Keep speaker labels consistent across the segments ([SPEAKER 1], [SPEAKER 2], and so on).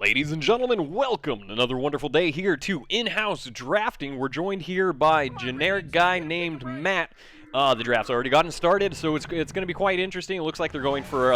[SPEAKER 1] Ladies and gentlemen, welcome to another wonderful day here to In-House Drafting. We're joined here by generic guy named Matt. The draft's already gotten started, so it's going to be quite interesting. It looks like they're going for,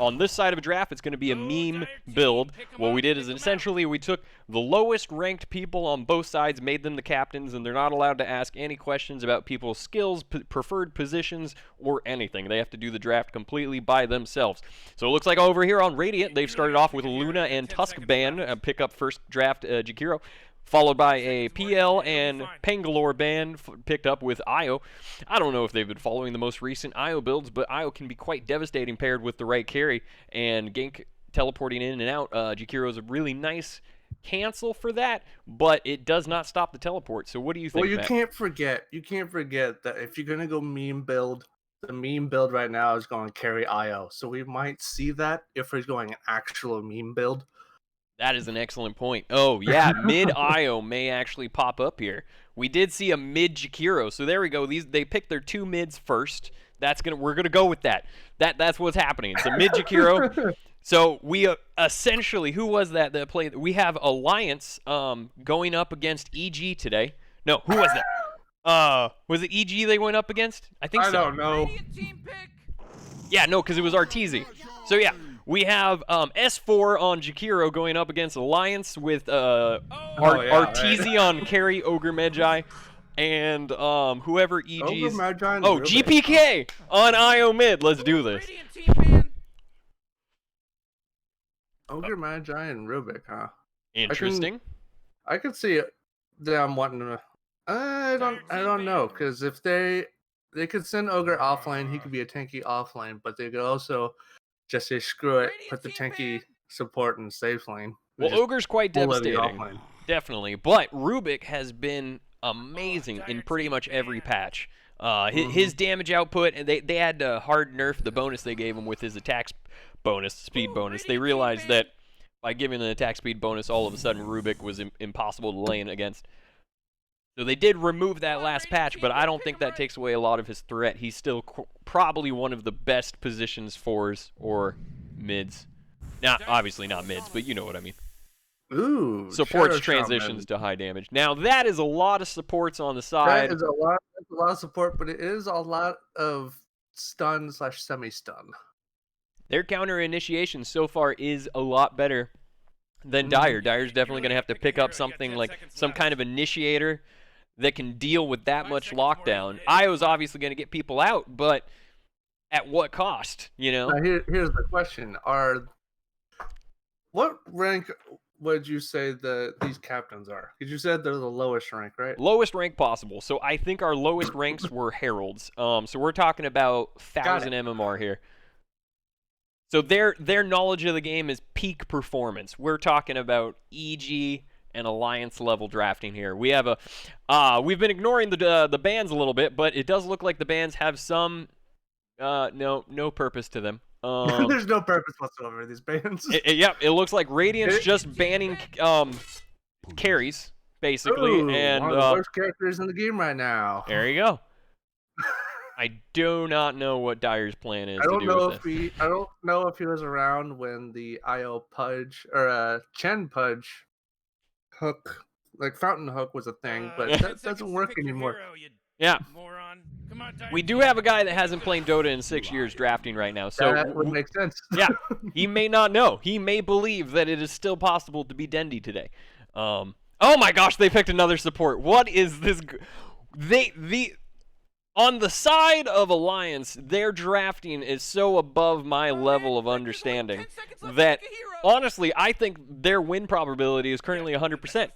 [SPEAKER 1] on this side of a draft, it's going to be a meme build. What we did is essentially we took the lowest ranked people on both sides, made them the captains, and they're not allowed to ask any questions about people's skills, preferred positions, or anything. They have to do the draft completely by themselves. So it looks like over here on Radiant, they've started off with Luna and Tuskban, pick up first draft Jakiro, followed by a PL and Pangalore band picked up with Io. I don't know if they've been following the most recent Io builds, but Io can be quite devastating paired with the right carry, and gank teleporting in and out. Jakiro is a really nice cancel for that, but it does not stop the teleport. So what do you think,
[SPEAKER 2] Well, you
[SPEAKER 1] Matt?
[SPEAKER 2] can't forget that if you're going to go meme build, the meme build right now is going to carry Io. So we might see that if we're going an actual meme build.
[SPEAKER 1] That is an excellent point. Oh, yeah, mid-Io may actually pop up here. We did see a mid-Jakiro, so there we go. They picked their two mids first. We're gonna go with that. That's what's happening. It's a mid-Jakiro. So we essentially, who was that played? We have Alliance going up against EG today. No, who was that? Was it EG they went up against? I think so.
[SPEAKER 2] I don't know.
[SPEAKER 1] Yeah, no, because it was Arteezy. So yeah. We have S4 on Jakiro going up against Alliance with Arteezy on carry Ogre Magi, and whoever EG's...
[SPEAKER 2] Ogre Magi and
[SPEAKER 1] GPK on IO mid. Let's do this.
[SPEAKER 2] Ogre Magi and Rubik, huh?
[SPEAKER 1] Interesting.
[SPEAKER 2] I could see it. Them wanting to... I don't know, because if they could send Ogre offlane, he could be a tanky offlane, but they could also just say screw it, put the tanky support in safe lane.
[SPEAKER 1] Well, Ogre's quite devastating, definitely, but Rubik has been amazing in pretty much every patch. His damage output, and they had to hard nerf the bonus they gave him with his attack bonus, speed bonus. They realized that by giving an attack speed bonus, all of a sudden Rubik was impossible to lane against. So they did remove that last patch, but I don't think that takes away a lot of his threat. He's still probably one of the best positions fours or mids. Now, obviously not mids, but you know what I mean.
[SPEAKER 2] Ooh,
[SPEAKER 1] supports transitions to high damage. Now that is a lot of supports on the side.
[SPEAKER 2] That is a lot of support, but it is a lot of stun / semi-stun.
[SPEAKER 1] Their counter initiation so far is a lot better than Dire. Dire's definitely going to have to pick up something like some kind of initiator that can deal with that much lockdown. Io's obviously going to get people out, but at what cost, you know?
[SPEAKER 2] Now here's the question. What rank would you say that these captains are? Because you said they're the lowest rank, right?
[SPEAKER 1] Lowest rank possible. So I think our lowest ranks were Heralds. So we're talking about 1,000 MMR here. So their knowledge of the game is peak performance. We're talking about EG and Alliance level drafting here. We have we've been ignoring the bans a little bit, but it does look like the bans have some no purpose to them.
[SPEAKER 2] There's no purpose whatsoever in these bans.
[SPEAKER 1] It looks like Radiant's just banning carries basically.
[SPEAKER 2] Ooh,
[SPEAKER 1] and
[SPEAKER 2] one of the worst characters in the game right now.
[SPEAKER 1] There you go. I do not know what Dire's plan is. I don't know
[SPEAKER 2] if he was around when the IO Pudge or Chen Pudge hook, like Fountain Hook, was a thing, but that doesn't work anymore.
[SPEAKER 1] Yeah. We do have a guy that hasn't played Dota in 6 years drafting right now, so
[SPEAKER 2] that would make sense.
[SPEAKER 1] Yeah, he may not know. He may believe that it is still possible to be Dendy today. Oh my gosh, they picked another support. What is this? On the side of Alliance, their drafting is so above my level of understanding that, honestly, I think their win probability is currently 100%.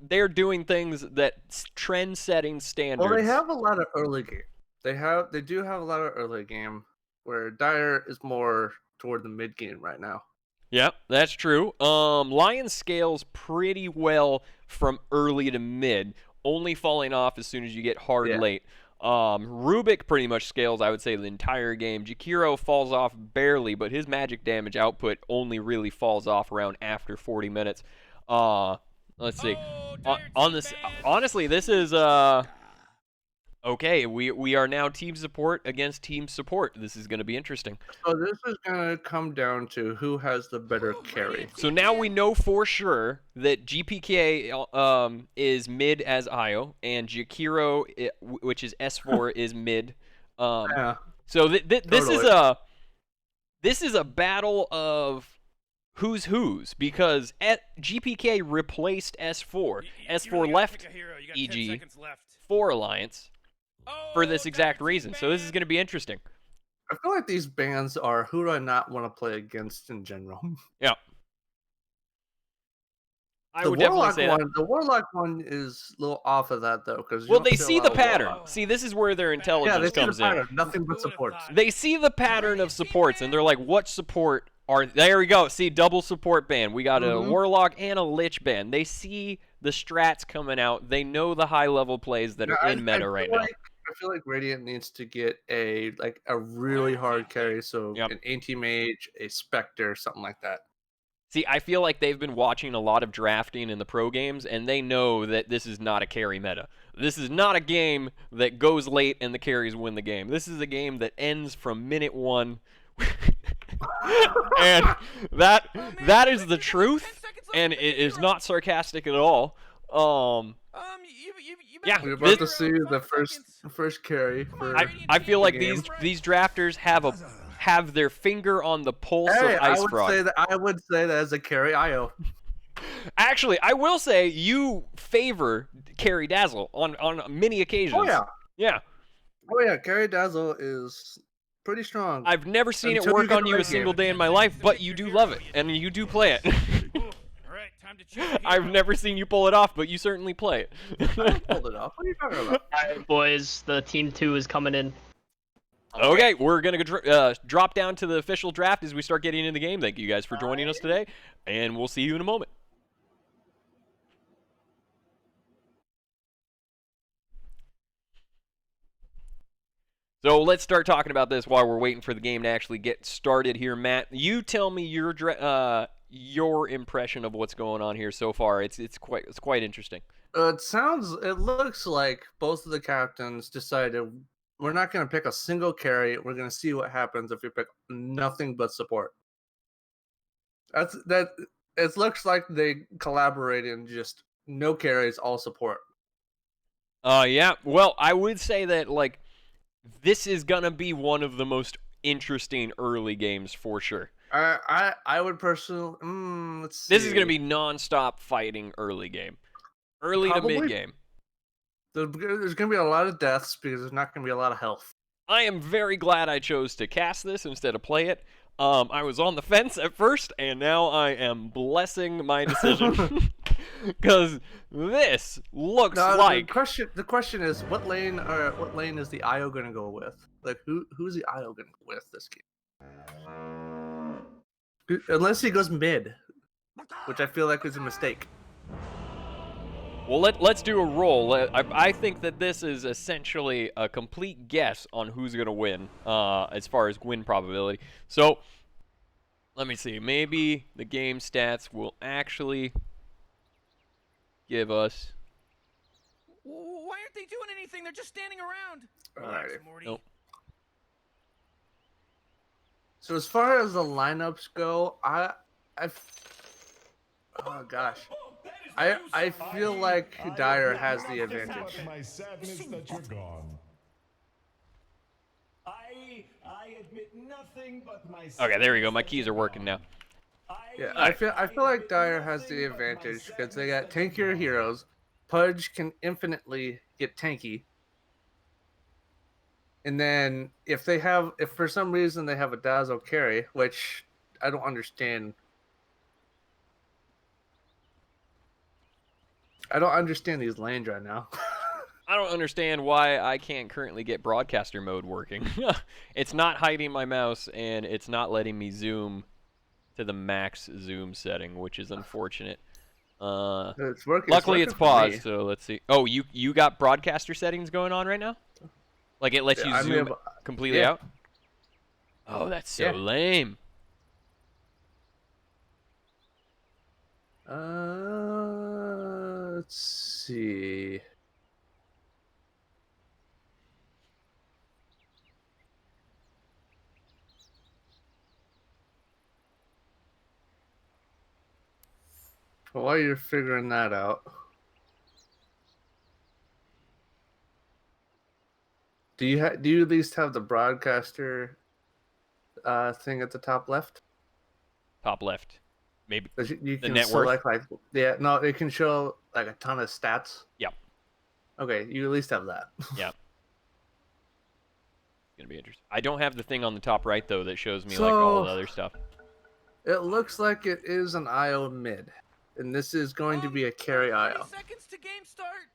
[SPEAKER 1] They're doing things that trend-setting standards.
[SPEAKER 2] Well, they have a lot of early game. They do have a lot of early game, where Dire is more toward the mid game right now.
[SPEAKER 1] Yep, that's true. Lion scales pretty well from early to mid, only falling off as soon as you get hard late. Rubik pretty much scales, I would say, the entire game. Jakiro falls off barely, but his magic damage output only really falls off around after 40 minutes. Let's see. On this, honestly, this is Okay, we are now team support against team support. This is going to be interesting.
[SPEAKER 2] So this is gonna come down to who has the better carry.
[SPEAKER 1] So now we know for sure that GPK is mid as Io, and Jakiro, which is S4, is mid.
[SPEAKER 2] Yeah.
[SPEAKER 1] So this
[SPEAKER 2] Totally.
[SPEAKER 1] is a battle of who's because GPK replaced S4. S4 left EG for Alliance for this exact reason. So this is going to be interesting.
[SPEAKER 2] I feel like these bands are who do I not want to play against in general.
[SPEAKER 1] Yeah. I
[SPEAKER 2] The
[SPEAKER 1] would definitely say
[SPEAKER 2] one,
[SPEAKER 1] that.
[SPEAKER 2] the Warlock one is a little off of that though, because
[SPEAKER 1] Well, they see the pattern. See, this is where their
[SPEAKER 2] Yeah,
[SPEAKER 1] intelligence
[SPEAKER 2] they see the
[SPEAKER 1] comes in.
[SPEAKER 2] pattern. Nothing but supports.
[SPEAKER 1] They see the pattern of supports, and they're like, what support are... There we go. See, double support band. We got a Warlock and a Lich band. They see the strats coming out. They know the high-level plays that are in meta right now.
[SPEAKER 2] I feel like Radiant needs to get a really hard carry, so
[SPEAKER 1] Yep.
[SPEAKER 2] an anti-mage, a Spectre, something like that.
[SPEAKER 1] See, I feel like they've been watching a lot of drafting in the pro games, and they know that this is not a carry meta. This is not a game that goes late and the carries win the game. This is a game that ends from minute 1. And that is the truth, and it is not sarcastic at all. Yeah,
[SPEAKER 2] we're about to see the first carry. For
[SPEAKER 1] I feel like these drafters have their finger on the pulse of Ice Frog.
[SPEAKER 2] I would say that as a carry IO.
[SPEAKER 1] Actually, I will say you favor Carry Dazzle on many occasions.
[SPEAKER 2] Oh yeah.
[SPEAKER 1] Yeah.
[SPEAKER 2] Oh yeah, Carry Dazzle is pretty strong.
[SPEAKER 1] I've never seen it work on you a single day in my life, but you do love it, and you do play it. I've never seen you pull it off, but you certainly play it.
[SPEAKER 2] I pulled it off. What are you talking about?
[SPEAKER 3] Alright, boys, the team 2 is coming in.
[SPEAKER 1] Okay, we're going to drop down to the official draft as we start getting into the game. Thank you guys for joining us today, and we'll see you in a moment. So let's start talking about this while we're waiting for the game to actually get started here. Matt, you tell me your impression of what's going on here so far. It's quite interesting.
[SPEAKER 2] It looks like both of the captains decided we're not going to pick a single carry. We're going to see what happens if we pick nothing but support. It looks like they collaborated and just no carries, all support.
[SPEAKER 1] Yeah. Well, I would say that like this is gonna be one of the most interesting early games for sure.
[SPEAKER 2] I would personally. Let's see.
[SPEAKER 1] This is gonna be non-stop fighting early game, early to mid game.
[SPEAKER 2] There's going to be a lot of deaths because there's not going to be a lot of health.
[SPEAKER 1] I am very glad I chose to cast this instead of play it. I was on the fence at first, and now I am blessing my decision because this looks like
[SPEAKER 2] the question is what lane is the IO going to go with? Like who's the IO going to go with this game? Unless he goes mid, which I feel like is a mistake.
[SPEAKER 1] Well, let's do a roll. I think that this is essentially a complete guess on who's going to win as far as win probability. So, let me see. Maybe the game stats will actually give us...
[SPEAKER 4] Why aren't they doing anything? They're just standing around.
[SPEAKER 2] Relax,
[SPEAKER 4] Morty.
[SPEAKER 1] Nope.
[SPEAKER 2] So as far as the lineups go, oh gosh. I feel like Dyer has the advantage.
[SPEAKER 5] My sadness that you're gone. I admit nothing but my
[SPEAKER 1] Okay, there we go. My keys are working now.
[SPEAKER 2] Yeah, I feel like Dyer has the advantage because they got tankier heroes. Pudge can infinitely get tanky. And then if for some reason they have a Dazzle carry, which I don't understand. I don't understand these lanes right now.
[SPEAKER 1] I don't understand why I can't currently get broadcaster mode working. It's not hiding my mouse, and it's not letting me zoom to the max zoom setting, which is unfortunate.
[SPEAKER 2] It's working.
[SPEAKER 1] Luckily, it's paused, so let's see. Oh, you got broadcaster settings going on right now? Like it lets you zoom completely out? Oh, that's so lame.
[SPEAKER 2] Let's see. While you're figuring that out, do you at least have the broadcaster thing at the top left?
[SPEAKER 1] Top left. Maybe.
[SPEAKER 2] 'Cause you
[SPEAKER 1] The
[SPEAKER 2] can
[SPEAKER 1] net worth?
[SPEAKER 2] select like no, it can show like a ton of stats.
[SPEAKER 1] Yep.
[SPEAKER 2] Okay, you at least have that.
[SPEAKER 1] Yep. Gonna be interesting. I don't have the thing on the top right though that shows me like
[SPEAKER 2] So-
[SPEAKER 1] all the other stuff.
[SPEAKER 2] It looks like it is an IO mid, and this is going to be a carry
[SPEAKER 4] 30
[SPEAKER 2] IO.
[SPEAKER 4] seconds to game start.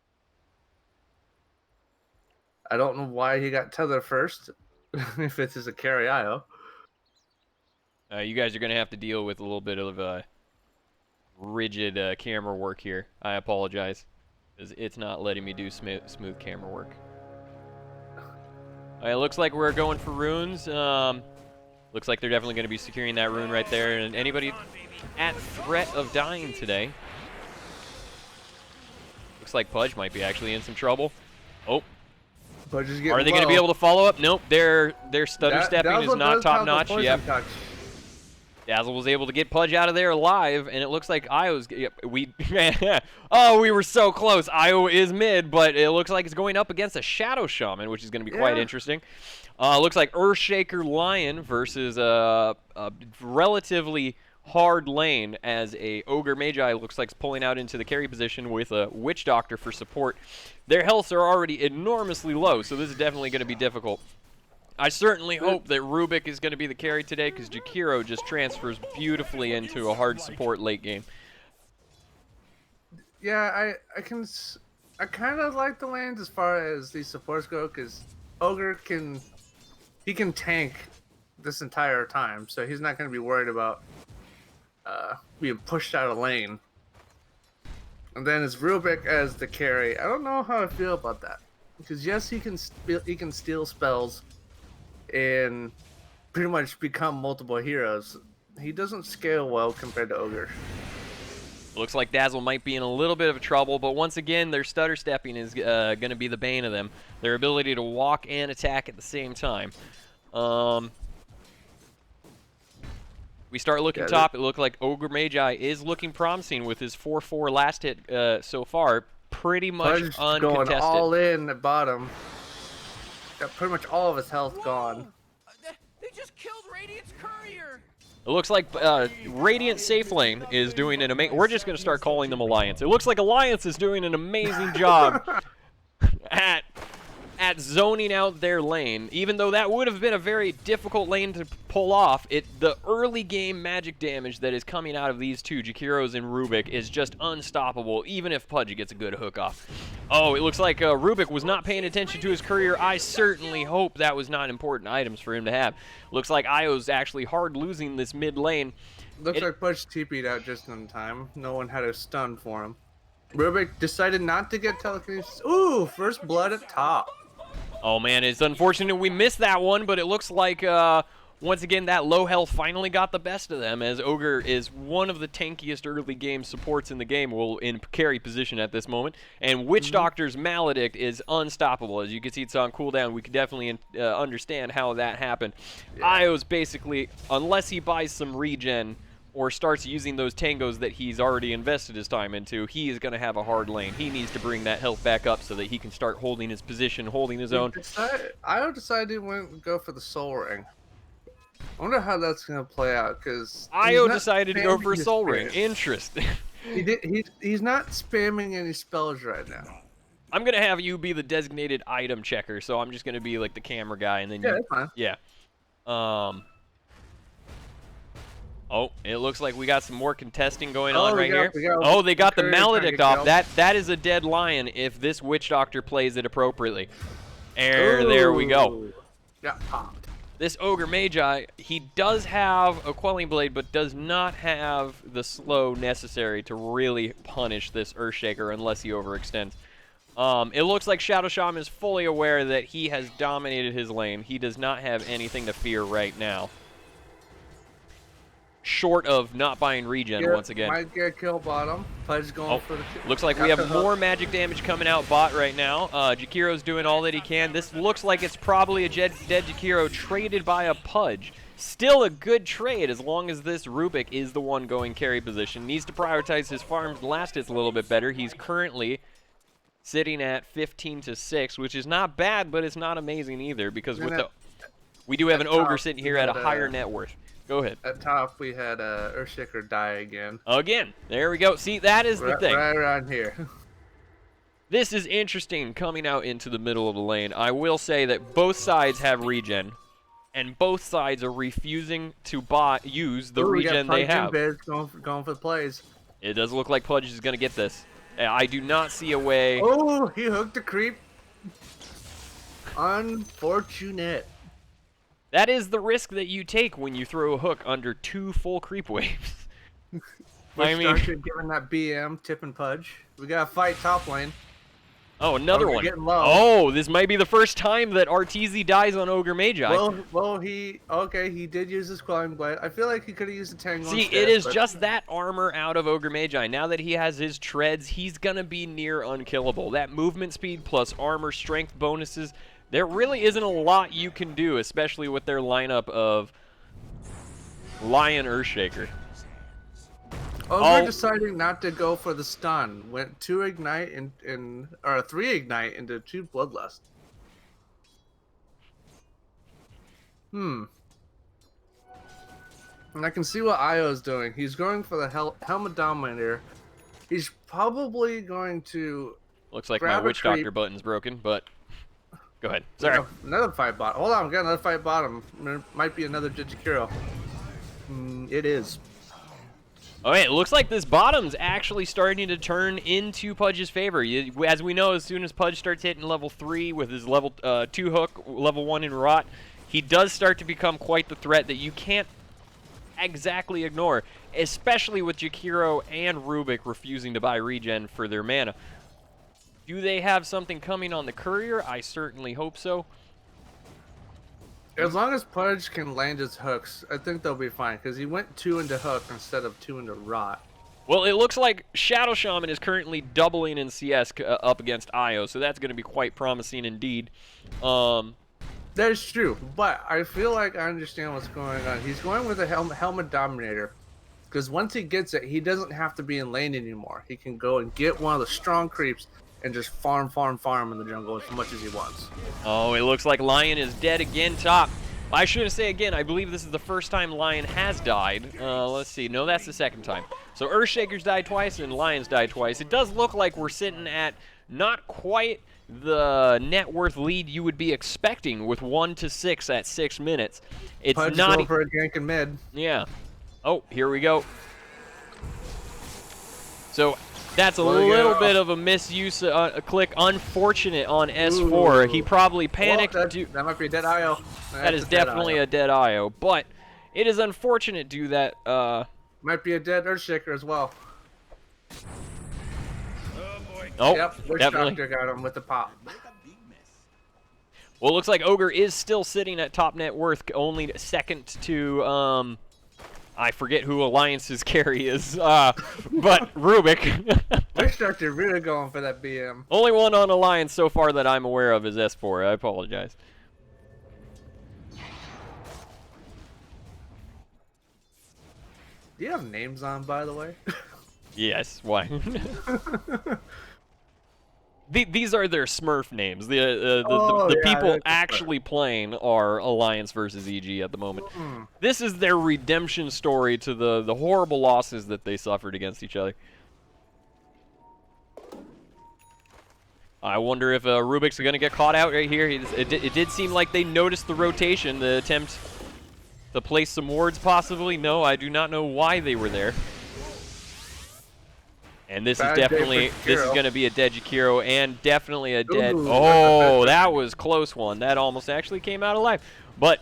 [SPEAKER 2] I don't know why he got tether first, if it is a carry IO.
[SPEAKER 1] You guys are gonna have to deal with a little bit of rigid camera work here. I apologize, 'cause it's not letting me do smooth camera work. It looks like we're going for runes. Looks like they're definitely going to be securing that rune right there. And anybody at threat of dying today? Looks like Pudge might be actually in some trouble. Oh,
[SPEAKER 2] But just
[SPEAKER 1] are they going to be able to follow up? Nope, their stutter stepping is not top notch. Yep. Dazzle was able to get Pudge out of there alive, and it looks like Io's. Yep, oh, we were so close. Io is mid, but it looks like it's going up against a Shadow Shaman, which is going to be quite interesting. Looks like Earthshaker Lion versus a relatively hard lane as a Ogre Magi looks like it's pulling out into the carry position with a Witch Doctor for support. Their healths are already enormously low, so this is definitely going to be difficult. I certainly hope that Rubik is going to be the carry today because Jakiro just transfers beautifully into a hard support late game.
[SPEAKER 2] Yeah, I kind of like the lanes as far as these supports go because Ogre can tank this entire time, so he's not going to be worried about being pushed out of lane. And then it's Rubik as the carry. I don't know how I feel about that because yes, he can steal spells and pretty much become multiple heroes. He doesn't scale well compared to Ogre.
[SPEAKER 1] Looks like Dazzle might be in a little bit of trouble, but once again, their stutter stepping is going to be the bane of them. Their ability to walk and attack at the same time. We start looking top. It looked like Ogre Magi is looking promising with his 4-4 last hit so far. Pretty much
[SPEAKER 2] Pudge
[SPEAKER 1] uncontested.
[SPEAKER 2] going all in at bottom. Got pretty much all of his health gone.
[SPEAKER 4] They just killed Radiant's courier.
[SPEAKER 1] It looks like Radiant Safe Lane is doing an amazing... We're just going to start calling them Alliance. It looks like Alliance is doing an amazing job at zoning out their lane. Even though that would have been a very difficult lane to pull off, the early game magic damage that is coming out of these two, Jakiros and Rubik, is just unstoppable, even if Pudge gets a good hook off. Oh, it looks like Rubik was not paying attention to his courier. I certainly hope that was not important items for him to have. Looks like Io's actually hard losing this mid lane.
[SPEAKER 2] Looks like Pudge TP'd out just in time. No one had a stun for him. Rubik decided not to get telekinesis. Ooh, first blood at top.
[SPEAKER 1] Oh man, it's unfortunate we missed that one, but it looks like once again that low health finally got the best of them, as Ogre is one of the tankiest early game supports in the game, well, in carry position at this moment, and Witch Doctor's Maledict is unstoppable. As you can see, it's on cooldown. We can definitely understand how that happened. Yeah. Io's basically, unless he buys some regen or starts using those tangos that he's already invested his time into, he is going to have a hard lane. He needs to bring that health back up so that he can start holding his position, holding his own.
[SPEAKER 2] I decided to go for the Soul Ring. I wonder how that's going to play out, because
[SPEAKER 1] Io decided to go for a Soul Ring. Interesting.
[SPEAKER 2] He's not spamming any spells right now.
[SPEAKER 1] I'm going to have you be the designated item checker, so I'm just going to be like the camera guy, and then
[SPEAKER 2] that's fine.
[SPEAKER 1] Yeah. Oh, it looks like we got some more contesting going on right here. Oh, they got the Maledict off. That is a dead lion if this Witch Doctor plays it appropriately. There we go.
[SPEAKER 2] Got popped.
[SPEAKER 1] This Ogre Magi, he does have a Quelling Blade, but does not have the slow necessary to really punish this Earthshaker unless he overextends. It looks like Shadow Shaman is fully aware that he has dominated his lane. He does not have anything to fear right now. Short of not buying regen once again.
[SPEAKER 2] Might get kill bottom. Pudge going for the kill.
[SPEAKER 1] Looks like we have more magic damage coming out bot right now. Jakiro's doing all that he can. This looks like it's probably a dead Jakiro traded by a Pudge. Still a good trade as long as this Rubik is the one going carry position. Needs to prioritize his farms last hits a little bit better. He's currently sitting at 15 to 6, which is not bad, but it's not amazing either because we do have an Ogre sitting here at a higher net worth. Go ahead.
[SPEAKER 2] At top, we had Earthshaker die again.
[SPEAKER 1] Again, there we go. See, that is the thing.
[SPEAKER 2] Right around here.
[SPEAKER 1] This is interesting coming out into the middle of the lane. I will say that both sides have regen, and both sides are refusing to use the regen they have.
[SPEAKER 2] Going for the plays.
[SPEAKER 1] It does look like Pudge is going to get this. I do not see a way.
[SPEAKER 2] Oh, he hooked a creep. Unfortunate.
[SPEAKER 1] That is the risk that you take when you throw a hook under 2 full creep waves. I mean,
[SPEAKER 2] giving that BM tip and Pudge. We got to fight top lane.
[SPEAKER 1] Oh, another one.
[SPEAKER 2] Getting low.
[SPEAKER 1] Oh, this might be the first time that RTZ dies on Ogre Magi.
[SPEAKER 2] Well, he did use his Quelling Blade. I feel like he could have used a Tango.
[SPEAKER 1] See,
[SPEAKER 2] instead,
[SPEAKER 1] it is just that armor out of Ogre Magi. Now that he has his treads, he's gonna be near unkillable. That movement speed plus armor strength bonuses, there really isn't a lot you can do, especially with their lineup of Lion Earthshaker.
[SPEAKER 2] Ogre deciding not to go for the stun. Went 2 ignite or 3 ignite into 2 bloodlust. And I can see what Io's doing. He's going for the Helmet Dominator. He's probably going to.
[SPEAKER 1] Looks like my Witch Doctor button's broken, but go ahead. Sorry.
[SPEAKER 2] Another fight bot. Hold on, we got another fight bottom. There might be another Digikiro. It is.
[SPEAKER 1] Oh, hey, it looks like this bottom's actually starting to turn into Pudge's favor. As we know, as soon as Pudge starts hitting level 3 with his level 2 hook, level 1 in Rot, he does start to become quite the threat that you can't exactly ignore, especially with Jakiro and Rubik refusing to buy regen for their mana. Do they have something coming on the courier? I certainly hope so.
[SPEAKER 2] As long as Pudge can land his hooks, I think they'll be fine, because he went 2 into hook instead of 2 into rot.
[SPEAKER 1] Well, it looks like Shadow Shaman is currently doubling in CS up against Io, so that's going to be quite promising indeed.
[SPEAKER 2] That's true, but I feel like I understand what's going on. He's going with a Helmet Dominator, because once he gets it, he doesn't have to be in lane anymore. He can go and get one of the strong creeps and just farm in the jungle as much as he wants.
[SPEAKER 1] Oh, it looks like Lion is dead again top. I should say again, I believe this is the first time Lion has died. Let's see. No, that's the second time. So Earthshaker's died twice and Lion's died twice. It does look like we're sitting at not quite the net worth lead you would be expecting with 1 to 6 at 6 minutes. It's
[SPEAKER 2] Pudge
[SPEAKER 1] not
[SPEAKER 2] going for a gank in mid.
[SPEAKER 1] Yeah. Oh, here we go. So that's a little bit of a misuse, a click. Unfortunate on S4. He probably panicked.
[SPEAKER 2] Well, that might be a dead IO.
[SPEAKER 1] That is definitely a dead IO. But it is unfortunate to that.
[SPEAKER 2] Might be a dead Earthshaker as well.
[SPEAKER 1] Oh,
[SPEAKER 2] yep,
[SPEAKER 1] definitely.
[SPEAKER 2] Doctor got him with the pop.
[SPEAKER 1] Well, it looks like Ogre is still sitting at top net worth, only second to I forget who Alliance's carry is, but Rubik.
[SPEAKER 2] Witch Doctor really going for that BM.
[SPEAKER 1] Only one on Alliance so far that I'm aware of is S4. I apologize.
[SPEAKER 2] Do you have names on, by the way?
[SPEAKER 1] Yes, why? These are their Smurf names. The people actually playing are Alliance versus EG at the moment. This is their redemption story to the horrible losses that they suffered against each other. I wonder if Rubik's going to get caught out right here. It did seem like they noticed the rotation, the attempt to place some wards possibly. No, I do not know why they were there. And this is definitely, this is going to be a dead Jakiro and definitely a dead, oh, that was close one. That almost actually came out alive. But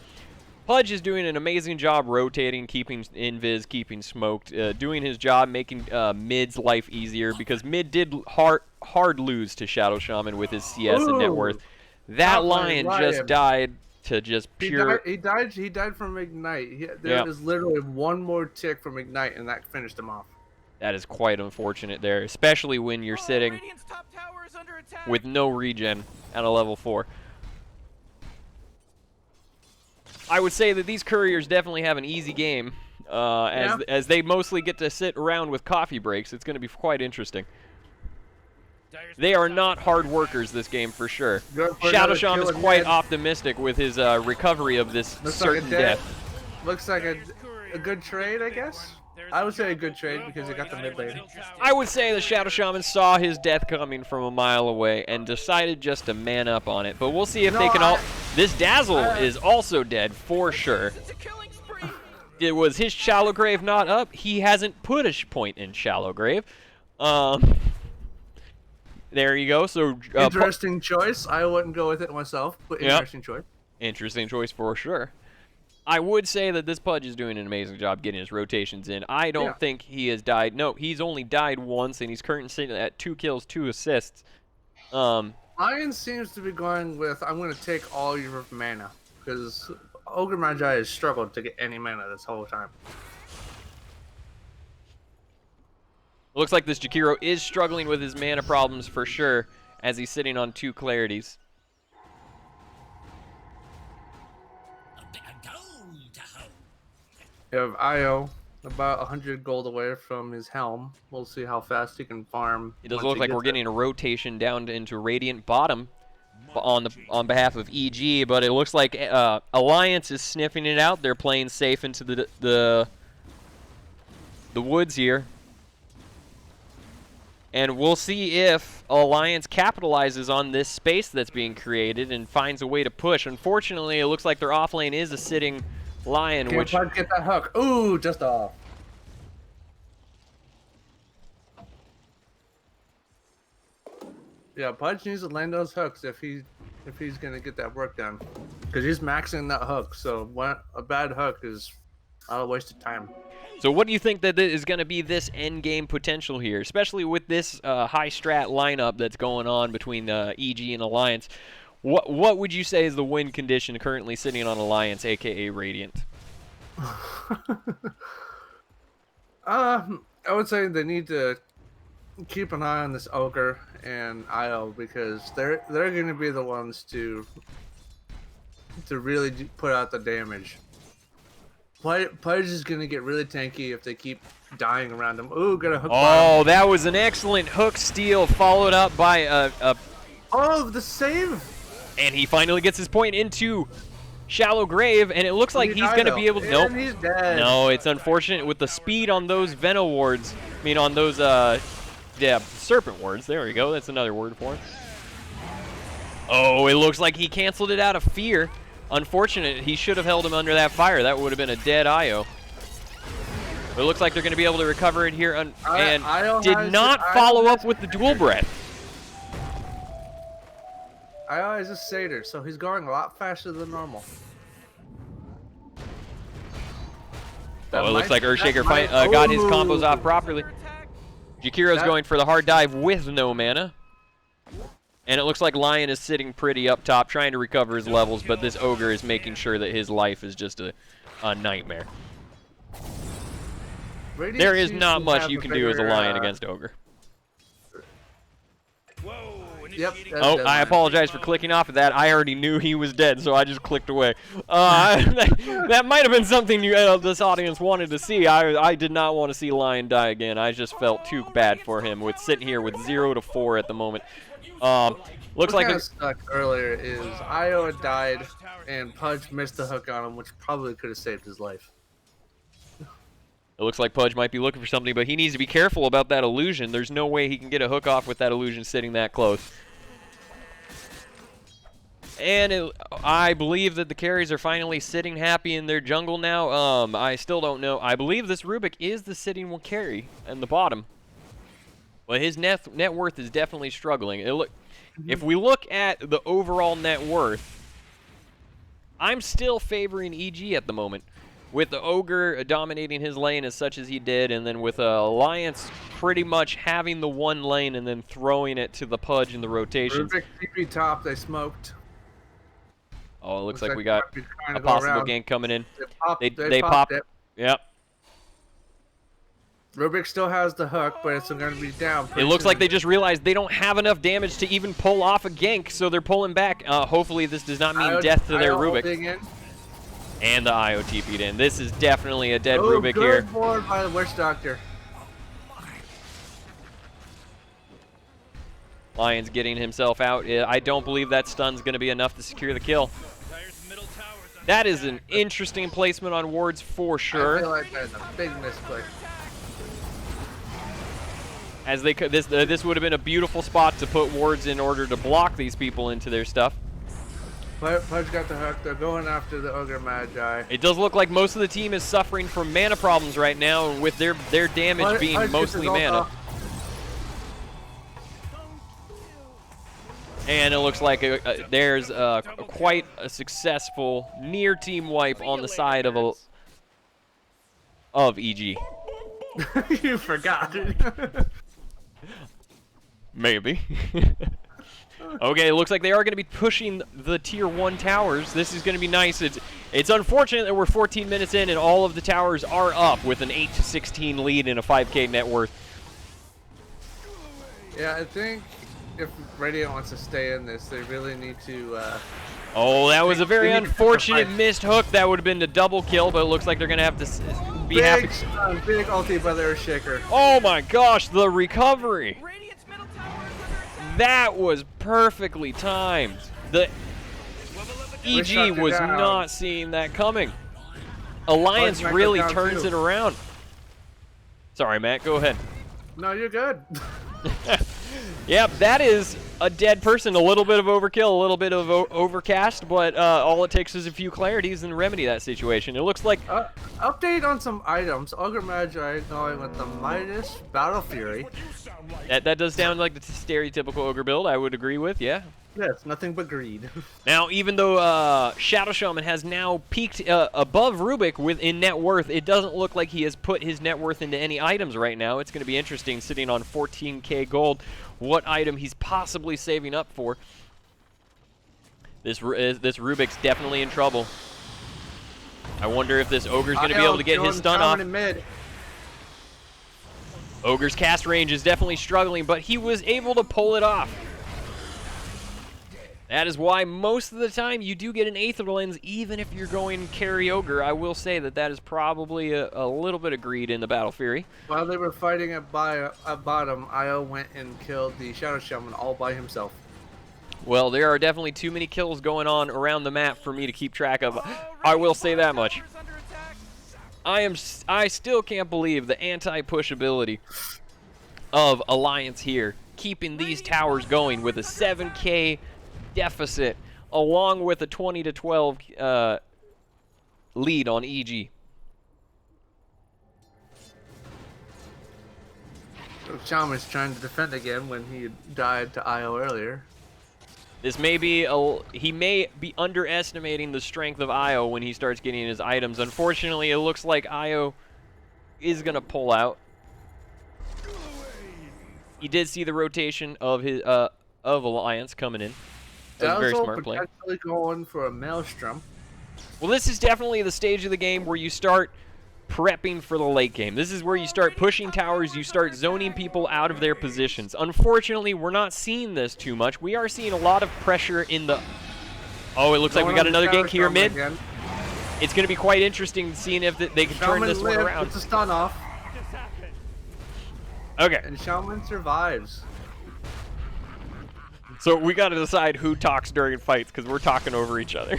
[SPEAKER 1] Pudge is doing an amazing job rotating, keeping invis, keeping smoked, doing his job, making mid's life easier because mid did hard lose to Shadow Shaman with his CS and net worth. That Lion just died to just pure.
[SPEAKER 2] He died from Ignite. There was literally one more tick from Ignite and that finished him off.
[SPEAKER 1] That is quite unfortunate there, especially when you're sitting with no regen at a level 4. I would say that these couriers definitely have an easy game, as they mostly get to sit around with coffee breaks. It's going to be quite interesting. They are not hard workers this game for sure. Shadow Shaman is quite optimistic with his recovery of this certain death.
[SPEAKER 2] Looks like a good trade, I guess. I would say a good trade because he got the mid lane.
[SPEAKER 1] I would say the Shadow Shaman saw his death coming from a mile away and decided just to man up on it. But we'll see if they can all... This Dazzle is also dead for sure. It was his Shallow Grave not up. He hasn't put a point in Shallow Grave. There you go. So
[SPEAKER 2] interesting choice. I wouldn't go with it myself, but interesting choice.
[SPEAKER 1] Interesting choice for sure. I would say that this Pudge is doing an amazing job getting his rotations in. I don't think he has died. No, he's only died once, and he's currently sitting at 2 kills, 2 assists.
[SPEAKER 2] Lion seems to be going with, I'm going to take all your mana, because Ogre Magi has struggled to get any mana this whole time.
[SPEAKER 1] Looks like this Jakiro is struggling with his mana problems for sure, as he's sitting on 2 clarities.
[SPEAKER 2] You have Io about 100 gold away from his helm. We'll see how fast he can farm.
[SPEAKER 1] It does look like we're getting a rotation down into Radiant bottom on behalf of EG, but it looks like Alliance is sniffing it out. They're playing safe into the woods here. And we'll see if Alliance capitalizes on this space that's being created and finds a way to push. Unfortunately, it looks like their offlane is a sitting Lion, which...
[SPEAKER 2] Can't get that hook. Ooh, just off. Yeah, Pudge needs to land those hooks if he's gonna get that work done, because he's maxing that hook. So a bad hook is a waste of time.
[SPEAKER 1] So what do you think that is going to be this end game potential here, especially with this high strat lineup that's going on between EG and Alliance? What would you say is the win condition currently sitting on Alliance, aka Radiant?
[SPEAKER 2] I would say they need to keep an eye on this Ogre and Io, because they're going to be the ones to really put out the damage. Pudge is going to get really tanky if they keep dying around him. Ooh, got a hook.
[SPEAKER 1] Oh, that was an excellent hook steal, followed up by a...
[SPEAKER 2] Oh, the save!
[SPEAKER 1] And he finally gets his point into Shallow Grave, and it looks like he's going to be able to... Nope.
[SPEAKER 2] He's dead.
[SPEAKER 1] No, it's unfortunate with the speed on those Veno wards. I mean, on those, yeah, Serpent wards. There we go. That's another word for it. Oh, it looks like he canceled it out of fear. Unfortunate. He should have held him under that fire. That would have been a dead Io. But it looks like they're going to be able to recover it here, and did not follow up with the dual breath.
[SPEAKER 2] Io is a satyr, so he's going a lot faster than normal.
[SPEAKER 1] Oh, it looks like Earthshaker got his combos off properly. Jakiro's going for the hard dive with no mana. And it looks like Lion is sitting pretty up top, trying to recover his levels, but this Ogre is making sure that his life is just a nightmare. There is not much you can do as a Lion against Ogre.
[SPEAKER 2] Yep.
[SPEAKER 1] Oh, I apologize for clicking off of that. I already knew he was dead, so I just clicked away. That might have been something this audience wanted to see. I did not want to see Lion die again. I just felt too bad for him with sitting here with 0-4 at the moment. Looks like
[SPEAKER 2] what sucked earlier is Io had died and Pudge missed the hook on him, which probably could have saved his life.
[SPEAKER 1] It looks like Pudge might be looking for something, but he needs to be careful about that illusion. There's no way he can get a hook off with that illusion sitting that close. And I believe that the carries are finally sitting happy in their jungle now. I still don't know. I believe this Rubik is the sitting carry in the bottom. But his net worth is definitely struggling. If we look at the overall net worth, I'm still favoring EG at the moment. With the Ogre dominating his lane as such as he did, and then with Alliance pretty much having the one lane and then throwing it to the Pudge in the rotations.
[SPEAKER 2] Rubik TP top, they smoked.
[SPEAKER 1] Oh, it looks like we got a possible gank coming in. They popped it. Yep.
[SPEAKER 2] Rubik still has the hook, but it's going to be down.
[SPEAKER 1] It looks like they just realized they don't have enough damage to even pull off a gank, so they're pulling back. Hopefully this does not mean death to their Rubik. And the IO TP'd in. This is definitely a dead
[SPEAKER 2] Oh,
[SPEAKER 1] Rubik
[SPEAKER 2] good
[SPEAKER 1] here.
[SPEAKER 2] board by the Witch Doctor.
[SPEAKER 1] Lions getting himself out. I don't believe that stun's going to be enough to secure the kill. That is an interesting placement on wards for
[SPEAKER 2] I
[SPEAKER 1] sure.
[SPEAKER 2] feel like that's a big misclick.
[SPEAKER 1] As they could, this would have been a beautiful spot to put wards in order to block these people into their stuff.
[SPEAKER 2] Pudge got the hook. They're going after the Ogre Magi.
[SPEAKER 1] It does look like most of the team is suffering from mana problems right now, with their damage being
[SPEAKER 2] Pudge
[SPEAKER 1] mostly
[SPEAKER 2] gets his ult
[SPEAKER 1] mana.
[SPEAKER 2] off.
[SPEAKER 1] And it looks like there's quite a successful near team wipe on the side of EG.
[SPEAKER 2] You forgot.
[SPEAKER 1] Maybe. Okay, it looks like they are going to be pushing the tier 1 towers. This is going to be nice. It's unfortunate that we're 14 minutes in and all of the towers are up with an 8-16 lead in a 5K net worth.
[SPEAKER 2] Yeah, I think if Radiant wants to stay in this, they really need to.
[SPEAKER 1] Oh, that was a very
[SPEAKER 2] they need to
[SPEAKER 1] unfortunate
[SPEAKER 2] sacrifice.
[SPEAKER 1] missed hook. That would have been the double kill, but it looks like they're going to have to be happy.
[SPEAKER 2] Big ulti by their Shaker.
[SPEAKER 1] Oh my gosh, the recovery.
[SPEAKER 4] Radiant's middle tower is under attack.
[SPEAKER 1] That was perfectly timed. The EG was not seeing that coming. Alliance
[SPEAKER 2] Mike
[SPEAKER 1] really
[SPEAKER 2] down
[SPEAKER 1] turns
[SPEAKER 2] too.
[SPEAKER 1] it around. Sorry, Matt, go ahead.
[SPEAKER 2] No, you're good.
[SPEAKER 1] Yep, that is a dead person. A little bit of overkill, a little bit of overcast, but all it takes is a few clarities and remedy that situation. It looks like
[SPEAKER 2] Update on some items. Ogre Magi going with the Midas, Battle Fury.
[SPEAKER 1] that does sound like the stereotypical ogre build. I would agree with, yeah.
[SPEAKER 2] Yes, nothing but greed.
[SPEAKER 1] Now, even though Shadow Shaman has now peaked above Rubik in net worth, it doesn't look like he has put his net worth into any items right now. It's going to be interesting, sitting on 14k gold, what item he's possibly saving up for. This Rubik's definitely in trouble. I wonder if this Ogre's going to be able to get his stun off.
[SPEAKER 2] Mid.
[SPEAKER 1] Ogre's cast range is definitely struggling, but he was able to pull it off. That is why most of the time you do get an Aether Lens, even if you're going carry Ogre. I will say that is probably a little bit of greed in the Battle Fury.
[SPEAKER 2] While they were fighting at bottom, Io went and killed the Shadow Shaman all by himself.
[SPEAKER 1] Well, there are definitely too many kills going on around the map for me to keep track of. I will say that much. I still can't believe the anti-push ability of Alliance here, keeping these towers going with a 7k deficit, along with a 20-12 lead on EG.
[SPEAKER 2] Shaman's trying to defend again when he died to Io earlier.
[SPEAKER 1] This may be he may be underestimating the strength of Io when he starts getting his items. Unfortunately, it looks like Io is gonna pull out. He did see the rotation of his of Alliance coming in. That was a very smart play.
[SPEAKER 2] Potentially going for a Maelstrom.
[SPEAKER 1] Well, this is definitely the stage of the game where you start prepping for the late game. This is where you start pushing towers, you start zoning people out of their positions. Unfortunately, we're not seeing this too much. We are seeing a lot of pressure in the... Oh, it looks like we got another gank here mid.
[SPEAKER 2] Again.
[SPEAKER 1] It's going to be quite interesting seeing if they can turn this one around.
[SPEAKER 2] Puts a stun off,
[SPEAKER 1] Okay,
[SPEAKER 2] and Shaman survives.
[SPEAKER 1] so we got to decide who talks during fights because we're talking over each other.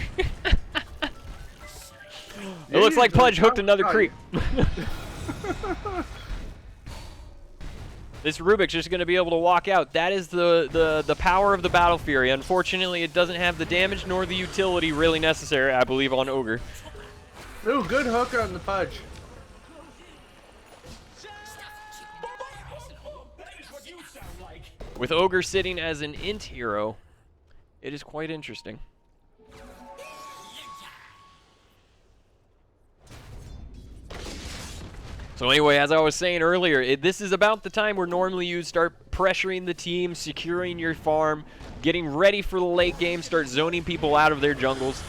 [SPEAKER 1] It looks like Pudge hooked another creep. This Rubik's just going to be able to walk out. That is the power of the Battle Fury. Unfortunately, it doesn't have the damage nor the utility really necessary, I believe, on Ogre.
[SPEAKER 2] Ooh, good hook on the Pudge.
[SPEAKER 1] With Ogre sitting as an int hero, it is quite interesting. So anyway, as I was saying earlier, this is about the time where normally you start pressuring the team, securing your farm, getting ready for the late game, start zoning people out of their jungles.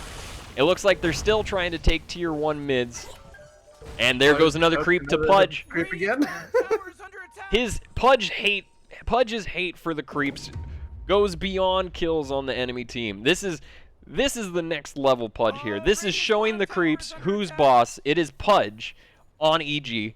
[SPEAKER 1] It looks like they're still trying to take tier 1 mids. And there goes another creep to Pudge.
[SPEAKER 2] Creep again.
[SPEAKER 1] His Pudge's hate for the creeps goes beyond kills on the enemy team. This is This is the next level Pudge here. This is showing the creeps who's boss. It is Pudge on EG,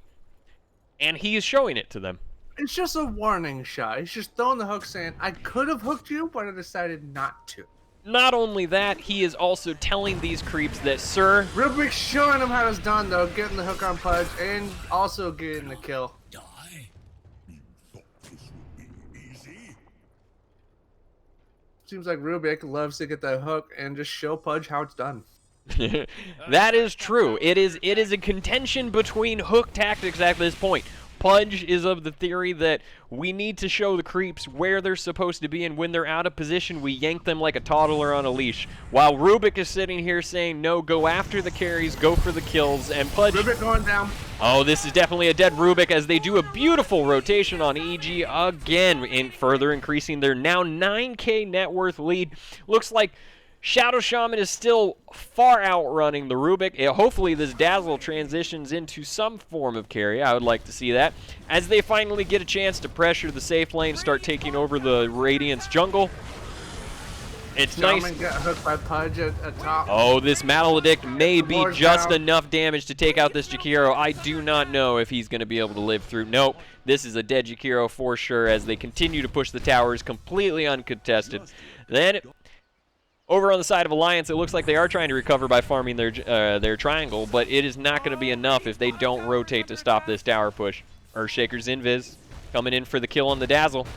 [SPEAKER 1] and he is showing it to them.
[SPEAKER 2] It's just a warning shot. He's just throwing the hook saying, I could have hooked you, but I decided not to.
[SPEAKER 1] Not only that, he is also telling these creeps that, sir,
[SPEAKER 2] Rubik's showing him how it's done, though, getting the hook on Pudge and also getting the kill.
[SPEAKER 5] Die? You thought this would be easy?
[SPEAKER 2] Seems like Rubik loves to get the hook and just show Pudge how it's done.
[SPEAKER 1] that is true. It is a contention between hook tactics at this point. Pudge is of the theory that we need to show the creeps where they're supposed to be, and when they're out of position, we yank them like a toddler on a leash. While Rubik is sitting here saying, no, go after the carries, go for the kills, and Pudge...
[SPEAKER 2] Rubik going down.
[SPEAKER 1] Oh, this is definitely a dead Rubik as they do a beautiful rotation on EG again, further increasing their now 9K net worth lead. Looks like Shadow Shaman is still far outrunning the Rubik. Hopefully this Dazzle transitions into some form of carry. I would like to see that. As they finally get a chance to pressure the safe lane, start taking over the Radiance jungle. It's nice.
[SPEAKER 2] Shaman got hooked by Pudge at top.
[SPEAKER 1] Oh, this Maledict may be
[SPEAKER 2] Ward's
[SPEAKER 1] just
[SPEAKER 2] down.
[SPEAKER 1] enough damage to take out this Jakiro. I do not know if he's going to be able to live through. Nope, this is a dead Jakiro for sure as they continue to push the towers completely uncontested. Then... over on the side of Alliance, it looks like they are trying to recover by farming their triangle, but it is not going to be enough if they don't rotate to stop this tower push. Earthshaker's invis coming in for the kill on the Dazzle.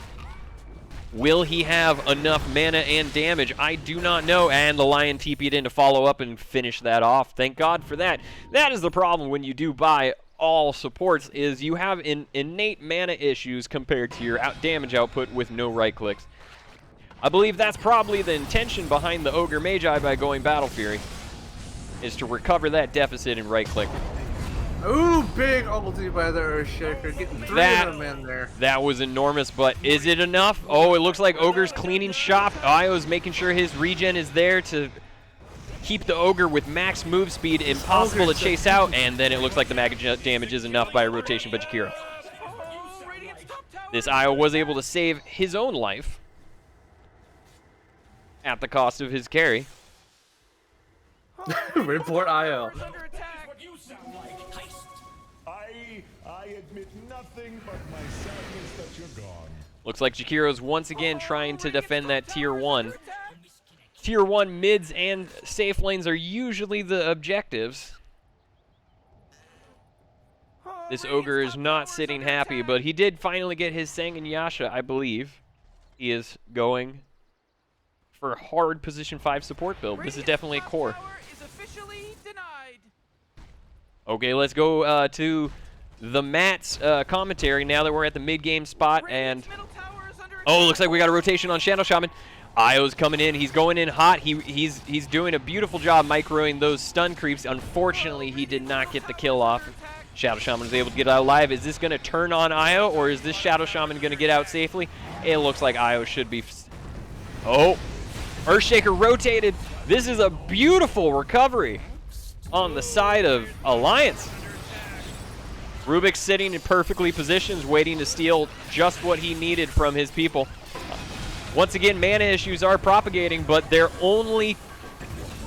[SPEAKER 1] Will he have enough mana and damage? I do not know, and the Lion TP'd in to follow up and finish that off. Thank God for that. That is the problem when you do buy all supports, is you have innate mana issues compared to your damage output with no right clicks. I believe that's probably the intention behind the Ogre Magi by going Battle Fury, is to recover that deficit in right click.
[SPEAKER 2] Ooh, big ulti by the Earthshaker, getting three of them in there.
[SPEAKER 1] That was enormous, but is it enough? Oh, it looks like Ogre's cleaning shop. Io's making sure his regen is there to keep the Ogre with max move speed, impossible to chase out, and then it looks like the mag damage is enough by a rotation by Jakiro. This Io was able to save his own life at the cost of his carry.
[SPEAKER 2] Report IO.
[SPEAKER 5] What you sound like, heist. I admit nothing but my sadness that you're gone.
[SPEAKER 1] Looks like Jakiro's once again trying to defend that tier 1. Tier 1 mids and safe lanes are usually the objectives. This Ogre is not sitting happy, but he did finally get his Sang and Yasha, I believe. He is going for a hard position 5 support build. This is definitely a core. Okay, let's go to the Matt's commentary now that we're at the mid-game spot. And oh, looks like we got a rotation on Shadow Shaman. Io's coming in. He's going in hot. He's doing a beautiful job microing those stun creeps. Unfortunately, he did not get the kill off. Shadow Shaman was able to get out alive. Is this going to turn on Io, or is this Shadow Shaman going to get out safely? It looks like Io should be. Oh, Earthshaker rotated. This is a beautiful recovery on the side of Alliance. Rubik's sitting in perfectly positions, waiting to steal just what he needed from his people. Once again, mana issues are propagating, but their only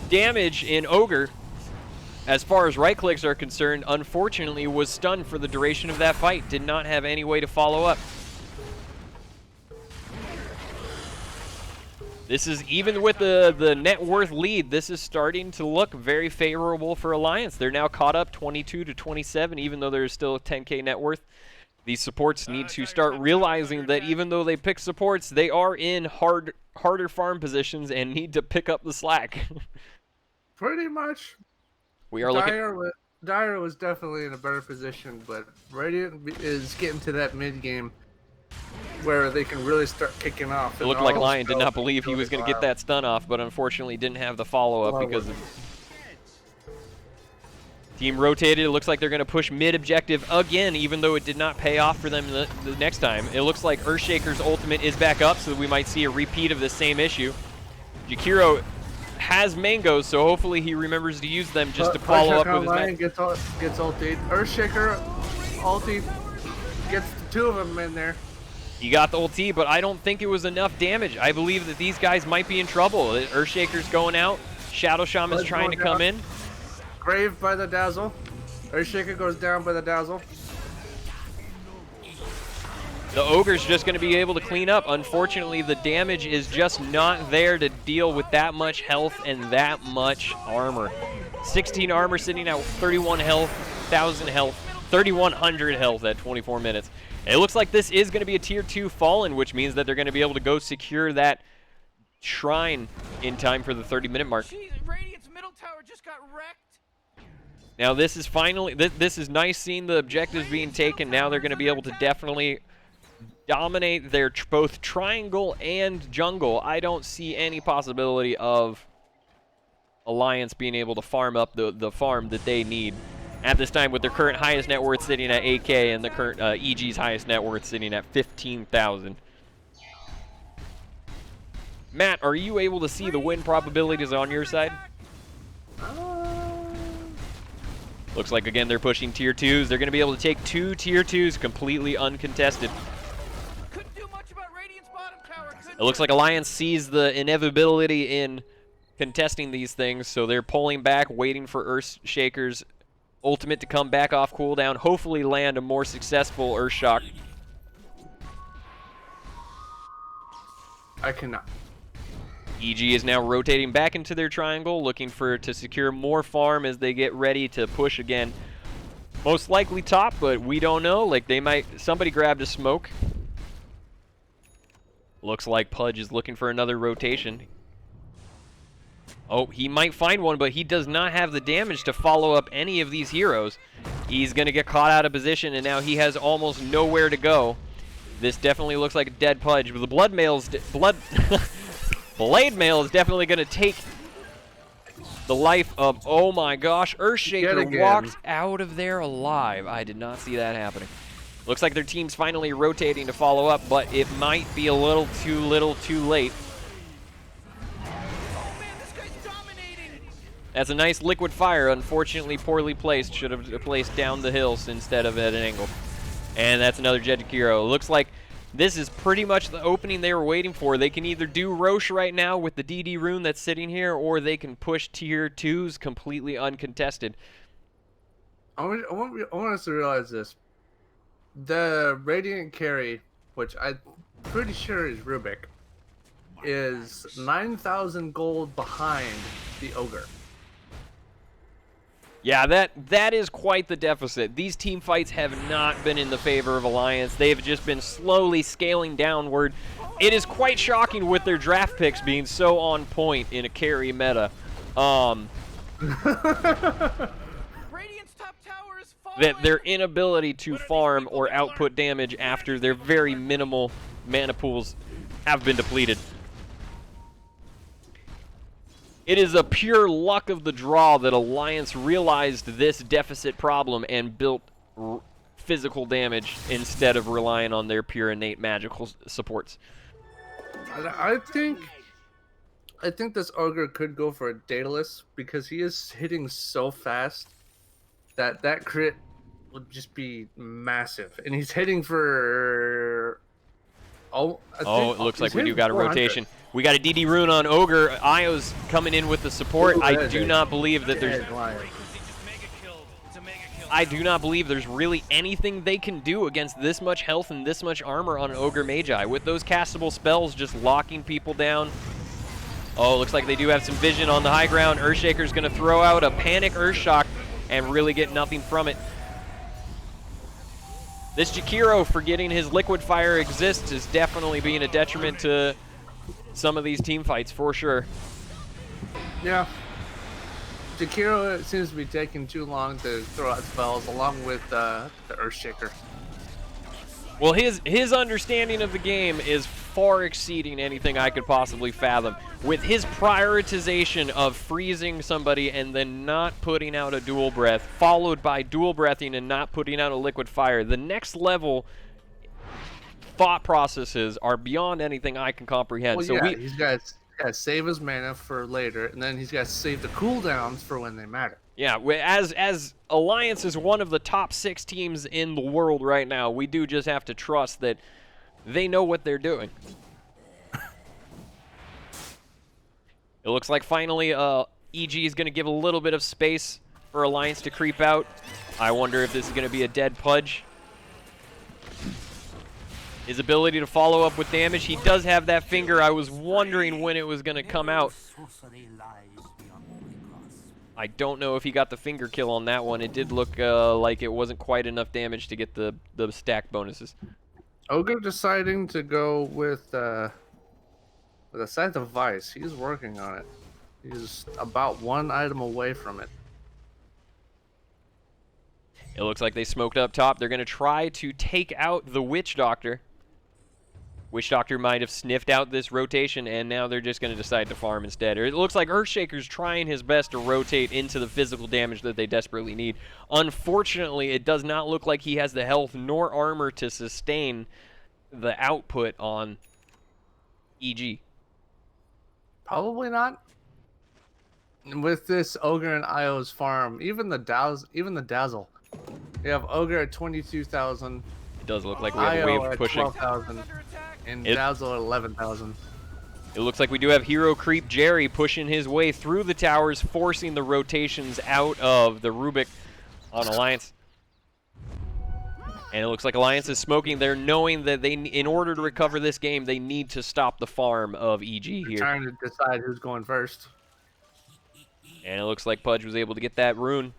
[SPEAKER 1] damage in Ogre, as far as right clicks are concerned, unfortunately was stunned for the duration of that fight. Did not have any way to follow up. This is, even with the net worth lead, this is starting to look very favorable for Alliance. They're now caught up 22 to 27, even though there's still a 10K net worth. These supports need to start realizing that even though they pick supports, they are in harder farm positions and need to pick up the slack.
[SPEAKER 2] Pretty much.
[SPEAKER 1] We are looking.
[SPEAKER 2] Dire was definitely in a better position, but Radiant is getting to that mid game where they can really start kicking off.
[SPEAKER 1] It looked like Lion did not believe he was going to get that stun off, but unfortunately didn't have the follow-up because of... Team rotated. It looks like they're going to push mid objective again, even though it did not pay off for them the next time. It looks like Earthshaker's ultimate is back up, so we might see a repeat of the same issue. Jakiro has mangoes, so hopefully he remembers to use them just to follow up with his
[SPEAKER 2] Lion gets ultied. Earthshaker ulti gets the two of them in there.
[SPEAKER 1] He got the ulti, but I don't think it was enough damage. I believe that these guys might be in trouble. Earthshaker's going out. Shadow Shaman's trying to come in.
[SPEAKER 2] Grave by the dazzle. Earthshaker goes down by the dazzle.
[SPEAKER 1] The Ogre's just going to be able to clean up. Unfortunately, the damage is just not there to deal with that much health and that much armor. 16 armor sitting at 31 health, 1,000 health, 3,100 health at 24 minutes. It looks like this is going to be a tier 2 Fallen, which means that they're going to be able to go secure that shrine in time for the 30-minute mark.
[SPEAKER 4] Jeez, Radiant's middle tower just got wrecked.
[SPEAKER 1] Now this is finally, this is nice seeing the objectives being taken. Now they're going to be able to definitely dominate their both triangle and jungle. I don't see any possibility of Alliance being able to farm up the farm that they need at this time, with their current highest net worth sitting at 8K and the current EG's highest net worth sitting at 15,000. Matt, are you able to see the win probabilities on your side? Looks like, again, they're pushing tier 2s. They're going to be able to take 2 tier 2s completely uncontested.
[SPEAKER 4] Couldn't do much about Radiant's bottom tower.
[SPEAKER 1] It looks like Alliance sees the inevitability in contesting these things, so they're pulling back, waiting for Earthshaker's ultimate to come back off cooldown, hopefully land a more successful Earthshock.
[SPEAKER 2] I cannot.
[SPEAKER 1] EG is now rotating back into their triangle, looking to secure more farm as they get ready to push again. Most likely top, but we don't know. Like, somebody grabbed a smoke. Looks like Pudge is looking for another rotation. Oh, he might find one, but he does not have the damage to follow up any of these heroes. He's going to get caught out of position, and now he has almost nowhere to go. This definitely looks like a dead Pudge, but the Blade Mail is definitely going to take the life of, oh my gosh, Earthshaker walked out of there alive. I did not see that happening. Looks like their team's finally rotating to follow up, but it might be a little too late. That's a nice liquid fire, unfortunately poorly placed. Should have placed down the hill instead of at an angle. And that's another Jedikiro. Looks like this is pretty much the opening they were waiting for. They can either do Roche right now with the DD rune that's sitting here, or they can push tier 2s completely uncontested.
[SPEAKER 2] I want us to realize this. The Radiant carry, which I'm pretty sure is Rubik, is 9,000 gold behind the Ogre.
[SPEAKER 1] Yeah, that is quite the deficit. These team fights have not been in the favor of Alliance. They have just been slowly scaling downward. It is quite shocking with their draft picks being so on point in a carry meta. That their inability to farm or output damage after their very minimal mana pools have been depleted. It is a pure luck of the draw that Alliance realized this deficit problem and built physical damage instead of relying on their pure innate magical supports.
[SPEAKER 2] I think this Ogre could go for a Daedalus because he is hitting so fast that crit would just be massive, and he's hitting for. It
[SPEAKER 1] looks like we do got a rotation. We got a DD rune on Ogre. Io's coming in with the support. I do not believe that there's. I do not believe there's really anything they can do against this much health and this much armor on an Ogre Magi. With those castable spells just locking people down. Oh, looks like they do have some vision on the high ground. Earthshaker's going to throw out a panic Earthshock and really get nothing from it. This Jakiro, forgetting his liquid fire exists, is definitely being a detriment to some of these team fights, for sure.
[SPEAKER 2] Yeah. Jakiro seems to be taking too long to throw out spells, along with the Earthshaker.
[SPEAKER 1] Well, his understanding of the game is far exceeding anything I could possibly fathom. With his prioritization of freezing somebody and then not putting out a dual breath, followed by dual breathing and not putting out a liquid fire, the next level thought processes are beyond anything I can comprehend.
[SPEAKER 2] Well,
[SPEAKER 1] so
[SPEAKER 2] yeah, he's got to save his mana for later, and then he's got to save the cooldowns for when they matter.
[SPEAKER 1] Yeah, as Alliance is one of the top 6 teams in the world right now, we do just have to trust that They know what they're doing. It looks like finally EG is going to give a little bit of space for Alliance to creep out. I wonder if this is going to be a dead Pudge. His ability to follow up with damage, he does have that finger. I was wondering when it was going to come out. I don't know if he got the finger kill on that one. It did look like it wasn't quite enough damage to get the stack bonuses.
[SPEAKER 2] Ogre deciding to go with a Scythe of Vice. He's working on it. He's about one item away from it.
[SPEAKER 1] It looks like they smoked up top. They're going to try to take out the Witch Doctor. Witch Doctor might have sniffed out this rotation, and now they're just going to decide to farm instead. Or it looks like Earthshaker's trying his best to rotate into the physical damage that they desperately need. Unfortunately, it does not look like he has the health nor armor to sustain the output on EG.
[SPEAKER 2] Probably not. With this Ogre and Io's farm, even the Dazzle. You have Ogre at 22,000.
[SPEAKER 1] It does look like we have a
[SPEAKER 2] Io
[SPEAKER 1] wave
[SPEAKER 2] at
[SPEAKER 1] pushing.
[SPEAKER 2] 12,000. And Dazzle at 11,000.
[SPEAKER 1] It looks like we do have Hero Creep Jerry pushing his way through the towers, forcing the rotations out of the Rubik on Alliance. And it looks like Alliance is smoking. They're knowing that in order to recover this game, they need to stop the farm of EG here.
[SPEAKER 2] Trying to decide who's going first.
[SPEAKER 1] And it looks like Pudge was able to get that rune.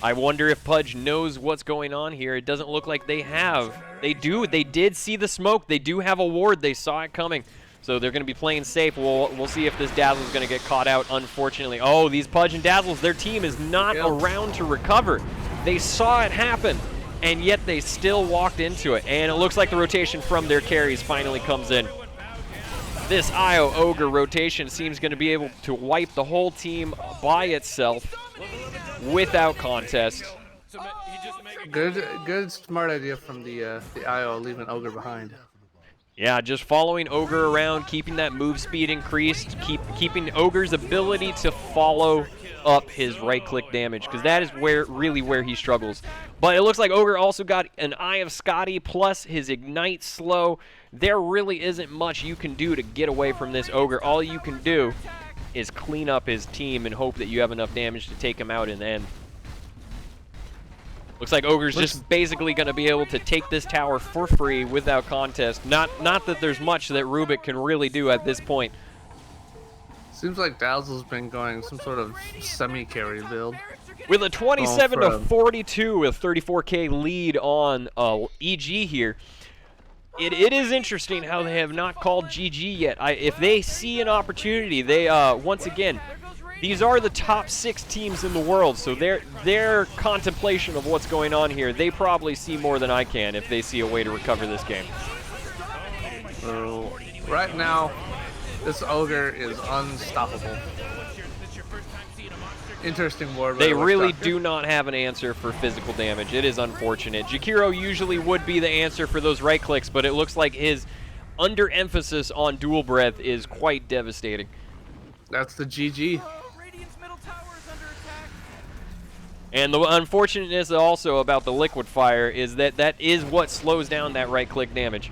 [SPEAKER 1] I wonder if Pudge knows what's going on here. It doesn't look like they have. They do. They did see the smoke. They do have a ward. They saw it coming. So they're going to be playing safe. We'll see if this Dazzle is going to get caught out, unfortunately. Oh, these Pudge and Dazzles, their team is not around to recover. They saw it happen, and yet they still walked into it. And it looks like the rotation from their carries finally comes in. This Io Ogre rotation seems going to be able to wipe the whole team by itself without contest.
[SPEAKER 2] Good, smart idea from the Io leaving Ogre behind.
[SPEAKER 1] Yeah, just following Ogre around, keeping that move speed increased, keeping Ogre's ability to follow up his right-click damage, because that is really where he struggles. But it looks like Ogre also got an Eye of Scotty plus his Ignite slow. There really isn't much you can do to get away from this Ogre. All you can do is clean up his team and hope that you have enough damage to take him out in the end. Looks like Ogre's just basically going to be able to take this tower for free without contest. Not that there's much that Rubik can really do at this point.
[SPEAKER 2] Seems like Dazzle's been going some sort of semi-carry build.
[SPEAKER 1] With a 27 to 42 with 34k lead on EG here. It is interesting how they have not called GG yet. If they see an opportunity, they once again, these are the top 6 teams in the world, so their contemplation of what's going on here, they probably see more than I can if they see a way to recover this game.
[SPEAKER 2] So right now, this Ogre is unstoppable. Interesting ward.
[SPEAKER 1] They really do not have an answer for physical damage. It is unfortunate. Jakiro usually would be the answer for those right clicks, but it looks like his underemphasis on dual breath is quite devastating.
[SPEAKER 2] That's the GG.
[SPEAKER 1] And the unfortunateness also about the liquid fire is that is what slows down that right click damage.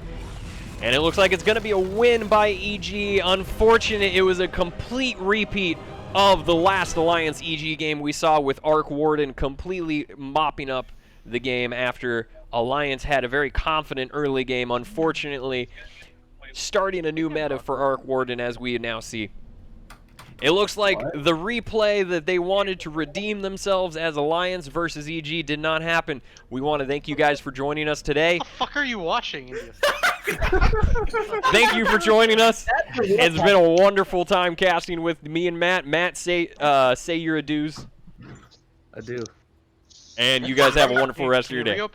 [SPEAKER 1] And it looks like it's going to be a win by EG. Unfortunate, it was a complete repeat of the last Alliance EG game we saw with Arc Warden completely mopping up the game after Alliance had a very confident early game. Unfortunately, starting a new meta for Arc Warden as we now see. It looks like the replay that they wanted to redeem themselves as Alliance versus EG did not happen. We want to thank you guys for joining us today.
[SPEAKER 6] What the fuck are you watching?
[SPEAKER 1] Thank you for joining us. It's been a wonderful time casting with me and Matt. Matt, say your adieus.
[SPEAKER 2] I do.
[SPEAKER 1] And you guys have a wonderful rest of your day.